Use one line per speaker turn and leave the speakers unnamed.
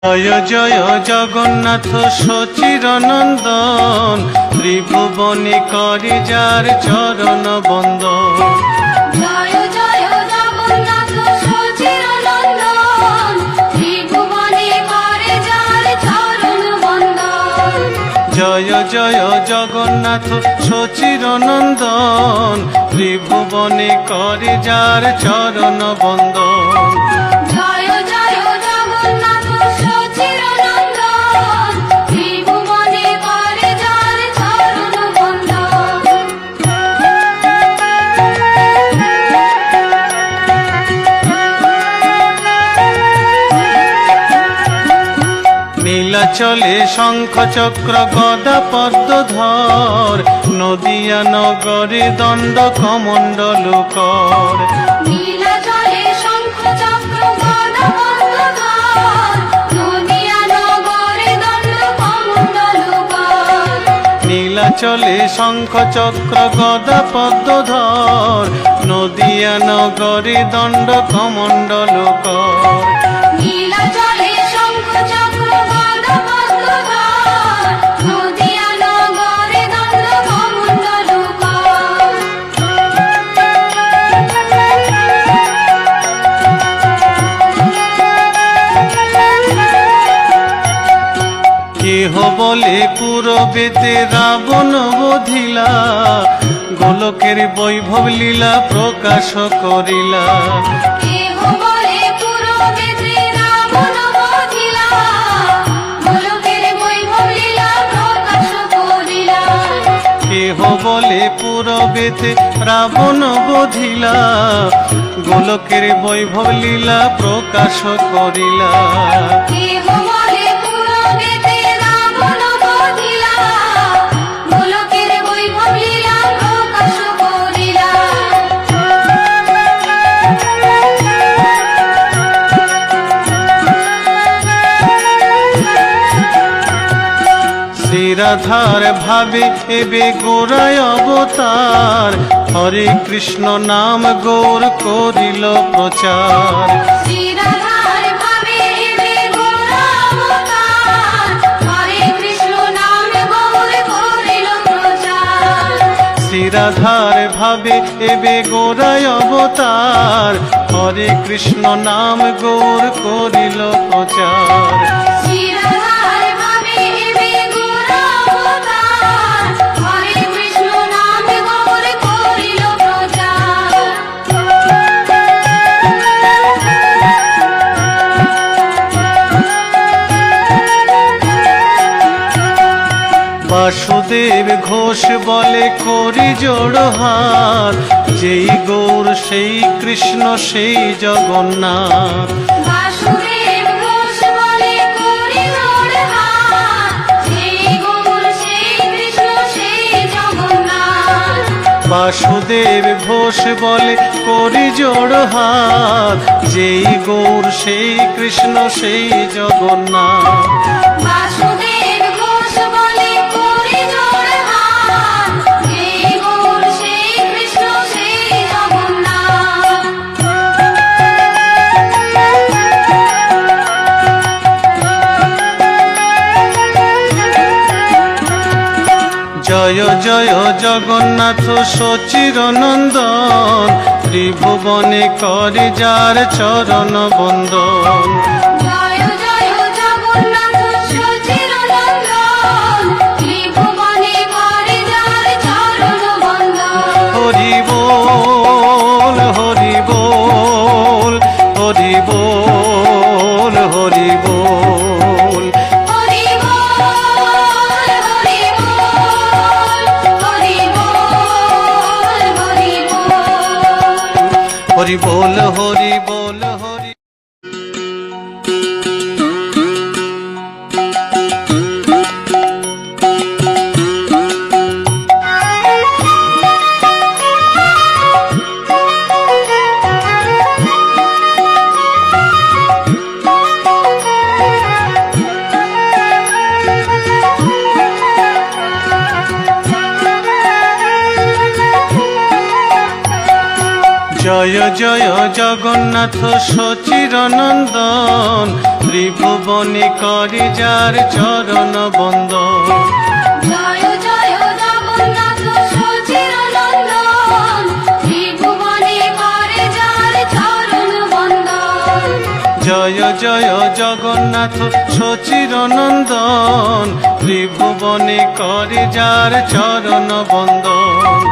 জয় জয় জগন্নাথ সচিরনন্দন, ত্রিভুবনে করি যার চরণ বন্দন।
জয় জয় জগন্নাথ সচিরনন্দন, ত্রিভুবনে করে যার চরণ বন্দন।
জয় জয় জগন্নাথ সচিরনন্দন, ত্রিভুবনে করি যার চরণ বন্দন।
জয় জয় জগন্নাথ সচিরনন্দন, ত্রিভুবনে করে যার চরণ বন্দন।
নীলাচলে শঙ্খ চক্র গদা পদ্মধর, নদিয়া নগরে দণ্ড কমণ্ডল কর।
নীলাচলে শঙ্খ চক্র গদা পদ্মধর, নদিয়া নগরে দণ্ড কমণ্ডল কর।
নীলাচলে শঙ্খ চক্র গদা পদ্মধর, নদিয়া নগরে দণ্ড কমণ্ডল কর।
নীলাচলে শঙ্খ চক্র গদা পদ্মধর, নদিয়া নগরে দণ্ড কমণ্ডল কর।
কেহ বলে পুরবেতে রাবণ বধিলা, গোলকের বৈভব লীলা প্রকাশ করিলা।
কেহ বলে পুরবেতে রাবণ বধিলা, গোলকের বৈভব লীলা প্রকাশ করিলা।
কেহ বলে পুরবেতে রাবণ বধিলা, গোলকের বৈভব লীলা প্রকাশ করিলা।
কেহ বলে পুরবেতে রাবণ বধিলা, গোলকের বৈভব লীলা প্রকাশ করিলা।
শ্রীরাধার ভাবে এবে গোরায় অবতার, হরে কৃষ্ণ নাম গৌর করিল প্রচার।
শ্রীরাধার ভাবে এবে গোরা অবতার, হরে কৃষ্ণ নাম গৌর করিল প্রচার।
শ্রীরাধার ভাবে এবে গোরায় অবতার, হরে কৃষ্ণ নাম গৌর করিল প্রচার।
শ্রীরাধার ভাবে এবে গোরা অবতার, হরে কৃষ্ণ নাম গৌর করিল প্রচার।
বাসুদেব ঘোষ বলে করি জোড়হাত, যেই গৌর সেই কৃষ্ণ সেই জগন্নাথ।
বাসুদেব ঘোষ বলে করি জোড়হাত, সেই গৌর সেই কৃষ্ণ সেই জগন্নাথ।
বাসুদেব ঘোষ বলে করি জোড়হাত, যেই গৌর সেই কৃষ্ণ সেই জগন্নাথ।
বাসুদেব ঘোষ বলে করি জোড়হাত, সেই গৌর সেই কৃষ্ণ সেই জগন্নাথ।
জয় জয় জগন্নাথ সচিরনন্দন, ত্রিভুবনে করি যার চরণ বন্দন।
জয় জয় জগন্নাথ সচিরনন্দন, ত্রিভুবনে করে যার চরণ বন্দন।
হরি বল হরি বল হরি বল হরি বল।
হরি বল হরি বল হরি বল হরি বল।
হরি বল হরি বল হরি। জয় জয় জগন্নাথ সচিরনন্দন, ত্রিভুবনে করে যার চরণ বন্দন।
জয় জয় জগন্নাথ সুচির নন্দন, ত্রিভুবনে করে যার চরণ বন্দন।
জয় জয় জগন্নাথ সচির নন্দন, ত্রিভুবনে করে যার চরণ বন্দন।